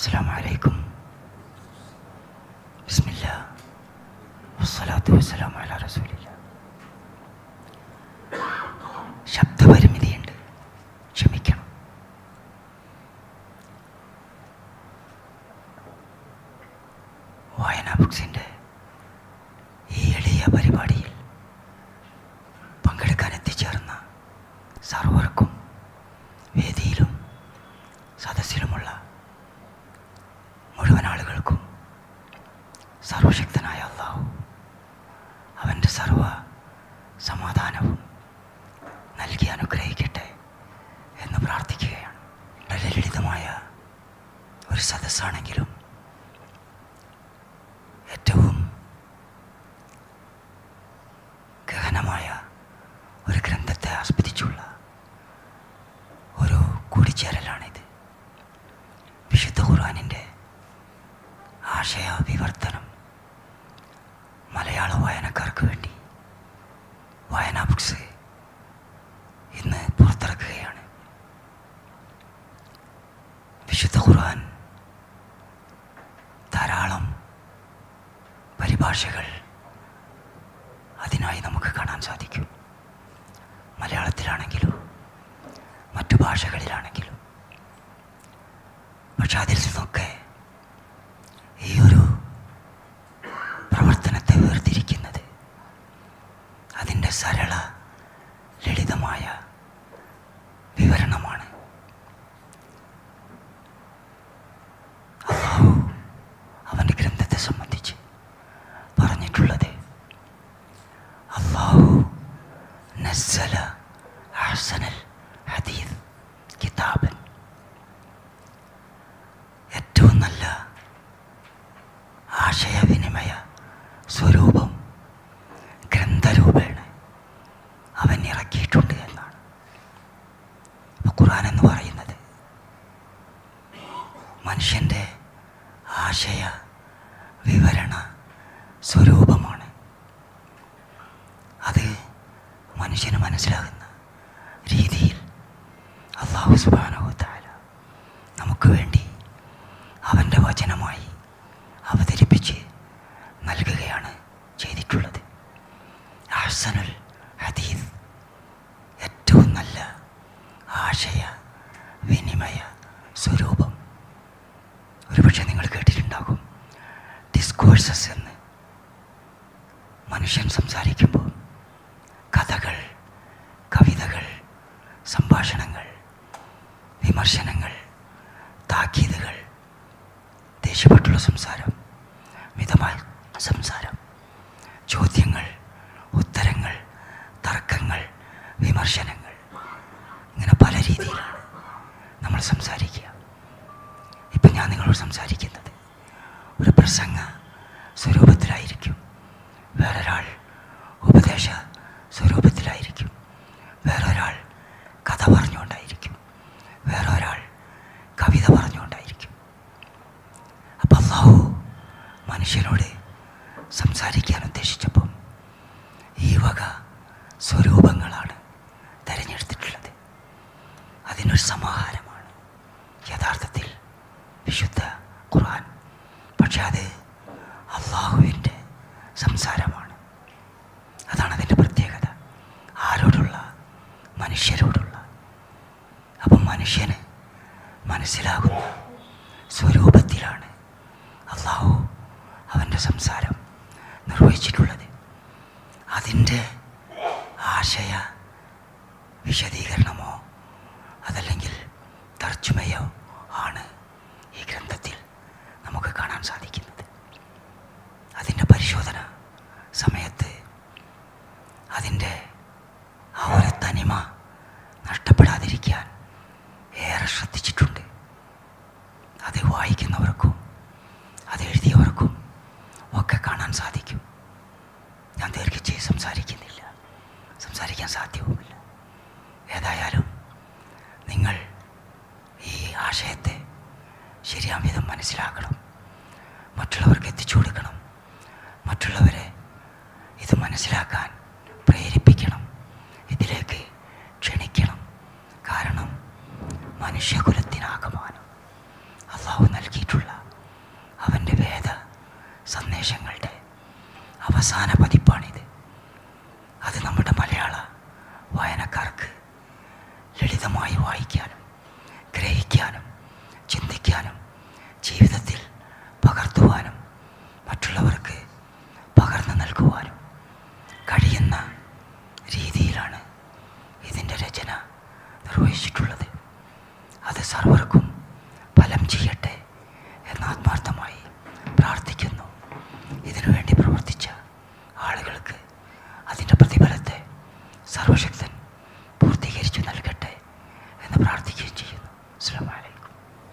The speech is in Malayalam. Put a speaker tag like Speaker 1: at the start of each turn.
Speaker 1: അസ്സലാമു അലൈക്കും. ബിസ്മില്ലാ വസ്സലാത്തു വസ്സലാമു അലാ റസൂലില്ലാ. ശബ്ദപരിമിതിയുണ്ട്, ക്ഷമിക്കണം. വായനാ ബുക്സിൻ്റെ ഈ എളിയ പരിപാടിയിൽ പങ്കെടുക്കാൻ എത്തിച്ചേർന്ന സർവർക്കും വേദിയിലും സദസ്സിലുമുള്ള മുഴുവൻ ആളുകൾക്കും സർവശക്തനായ അല്ലാഹു അവൻ്റെ സർവ സമാധാനവും നൽകി അനുഗ്രഹിക്കട്ടെ എന്ന് പ്രാർത്ഥിക്കുകയാണ്. വളരെ ലളിതമായ ഒരു സദസ്സാണെങ്കിലും ഏറ്റവും ഗഹനമായ ഒരു ഗ്രന്ഥത്തെ ആസ്വദിച്ചുള്ള ഒരു കൂടിച്ചേരലാണിത്. വിശുദ്ധ ഖുർആനിൻ്റെ ആശയ വിവർത്തനം മലയാള വായനക്കാർക്ക് വേണ്ടി വായനാ ബുക്സ് ഇന്ന് പുറത്തിറക്കുകയാണ്. വിശുദ്ധ ഖുർആൻ ധാരാളം പരിഭാഷകൾ അതിനായി നമുക്ക് കാണാൻ സാധിക്കും. മലയാളത്തിലാണെങ്കിലും മറ്റു ഭാഷകളിലാണെങ്കിലും. പക്ഷെ അതിൽ നിന്നൊക്കെ ഈ ഒരു പ്രവർത്തനത്തെ വേർതിരിക്കുന്നത് അതിൻ്റെ സരള ലളിതമായ വിവരണമാണ്. അല്ലാഹു അവൻ്റെ ഗ്രന്ഥത്തെ സംബന്ധിച്ച് പറഞ്ഞിട്ടുള്ളത് അല്ലാഹു നസ്സല അഹ്സനൽ ഹദീസ് കിതാബൻ, ഏറ്റവും നല്ല ആശയവിനിമയ സ്വരൂപം ഗ്രന്ഥരൂപേണ അവൻ ഇറക്കിയിട്ടുണ്ട് എന്നാണ്. ഖുർആൻ എന്ന് പറയുന്നത് മനുഷ്യൻ്റെ ആശയ വിവരണ സ്വരൂപമാണ്. അത് മനുഷ്യന് മനസ്സിലാകുന്ന രീതിയിൽ അല്ലാഹു സുബ്ഹാനഹു വ തആല നമുക്ക് വേണ്ടി അവൻ്റെ വചനമായി അവതരിപ്പിച്ച് നൽകുകയാണ് ചെയ്തിട്ടുള്ളത്. അഹ്സനുൽ ഹദീസ്, ഏറ്റവും നല്ല ആശയ വിനിമയ സ്വരൂപം. ഒരുപക്ഷെ നിങ്ങൾ കേട്ടിട്ടുണ്ടാകും ഡിസ്കോഴ്സസ് എന്ന്. മനുഷ്യൻ സംസാരിക്കുമ്പോൾ കഥകൾ, കവിതകൾ, സംഭാഷണങ്ങൾ, വിമർശനങ്ങൾ, താക്കീതുകൾ, ദേഷ്യപ്പെട്ടുള്ള സംസാരം, മിതമായ സംസാരം, ചോദ്യങ്ങൾ, ഉത്തരങ്ങൾ, തർക്കങ്ങൾ, വിമർശനങ്ങൾ, ഇങ്ങനെ പല രീതിയിലാണ് നമ്മൾ സംസാരിക്കുക. ഇപ്പം ഞാൻ നിങ്ങളോട് സംസാരിക്കുന്നത് ഒരു പ്രസംഗ സ്വരൂപത്തിലായിരിക്കും, വേറൊരാൾ ഉപദേശ സ്വരൂപത്തിലായിരിക്കും, വേറൊരാൾ കഥ പറഞ്ഞുകൊണ്ടായിരിക്കും, വേറൊരാൾ കവിത പറഞ്ഞുകൊണ്ടായിരിക്കും. അപ്പം അല്ലാഹു മനുഷ്യനോട് സംസാരിക്കാൻ ഉദ്ദേശിച്ചപ്പം ഈ വക സ്വരൂപങ്ങളാണ് തിരഞ്ഞെടുത്തിട്ടുള്ളത്. അതിനൊരു സമാഹാരമാണ് യഥാർത്ഥത്തിൽ വിശുദ്ധ ഖുർആൻ. പക്ഷെ അത് അല്ലാഹുവിൻ്റെ സംസാരമാണ്. അതാണ് അതിൻ്റെ പ്രത്യേകത. ആരോടുള്ള? മനുഷ്യരോടുള്ള. അപ്പം മനുഷ്യന് മനസ്സിലാകുന്ന സ്വരൂപത്തിലാണ് അല്ലാഹു അവൻ്റെ സംസാരം നിർവഹിച്ചിട്ടുള്ളത്. അതിൻ്റെ ആശയ വിശദീകരണമോ അതല്ലെങ്കിൽ തർജ്ജമയോ ആണ് ഈ ഗ്രന്ഥത്തിൽ നമുക്ക് കാണാൻ സാധിക്കുന്നത്. അതിൻ്റെ പരിശോധന സമയത്ത് അതിൻ്റെ ആ ഒരു തനിമ നഷ്ടപ്പെടാതിരിക്കാൻ ഏറെ ശ്രദ്ധിച്ചിട്ടുണ്ട്. അത് വായിക്കുന്നവർക്കും അത് എഴുതിയവർക്കും ഒക്കെ കാണാൻ സാധിക്കും. ഞാൻ ദീർഘിച്ച് സംസാരിക്കുന്നില്ല, സംസാരിക്കാൻ സാധ്യവുമില്ല. ഏതായാലും നിങ്ങൾ ഈ ആശയത്തെ ശരിയാം വിധം മനസ്സിലാക്കണം, മറ്റുള്ളവർക്ക് എത്തിച്ചു കൊടുക്കണം, മറ്റുള്ളവരെ ഇത് മനസ്സിലാക്കാൻ പ്രേരിപ്പിക്കണം, ഇതിലേക്ക് ക്ഷണിക്കണം. കാരണം മനുഷ്യകുലത്തിനാകമാനം അല്ലാഹു നൽകി തയ്യാറാക്കിയിട്ടുള്ള അവൻ്റെ വേദ സന്ദേശങ്ങളുടെ അവസാന പതിപ്പാണിത്. അത് നമ്മുടെ മലയാള വായനക്കാർക്ക് ലളിതമായി വായിക്കാനും ഗ്രഹിക്കാനും ചിന്തിക്കാനും ജീവിതത്തിൽ പകർത്തുവാനും മറ്റുള്ളവർക്ക് പകർന്നു നൽകുവാനും കഴിയുന്ന രീതിയിലാണ് ഇതിൻ്റെ രചന നിർവഹിച്ചിട്ടുള്ളത്. അത് സർവർക്കും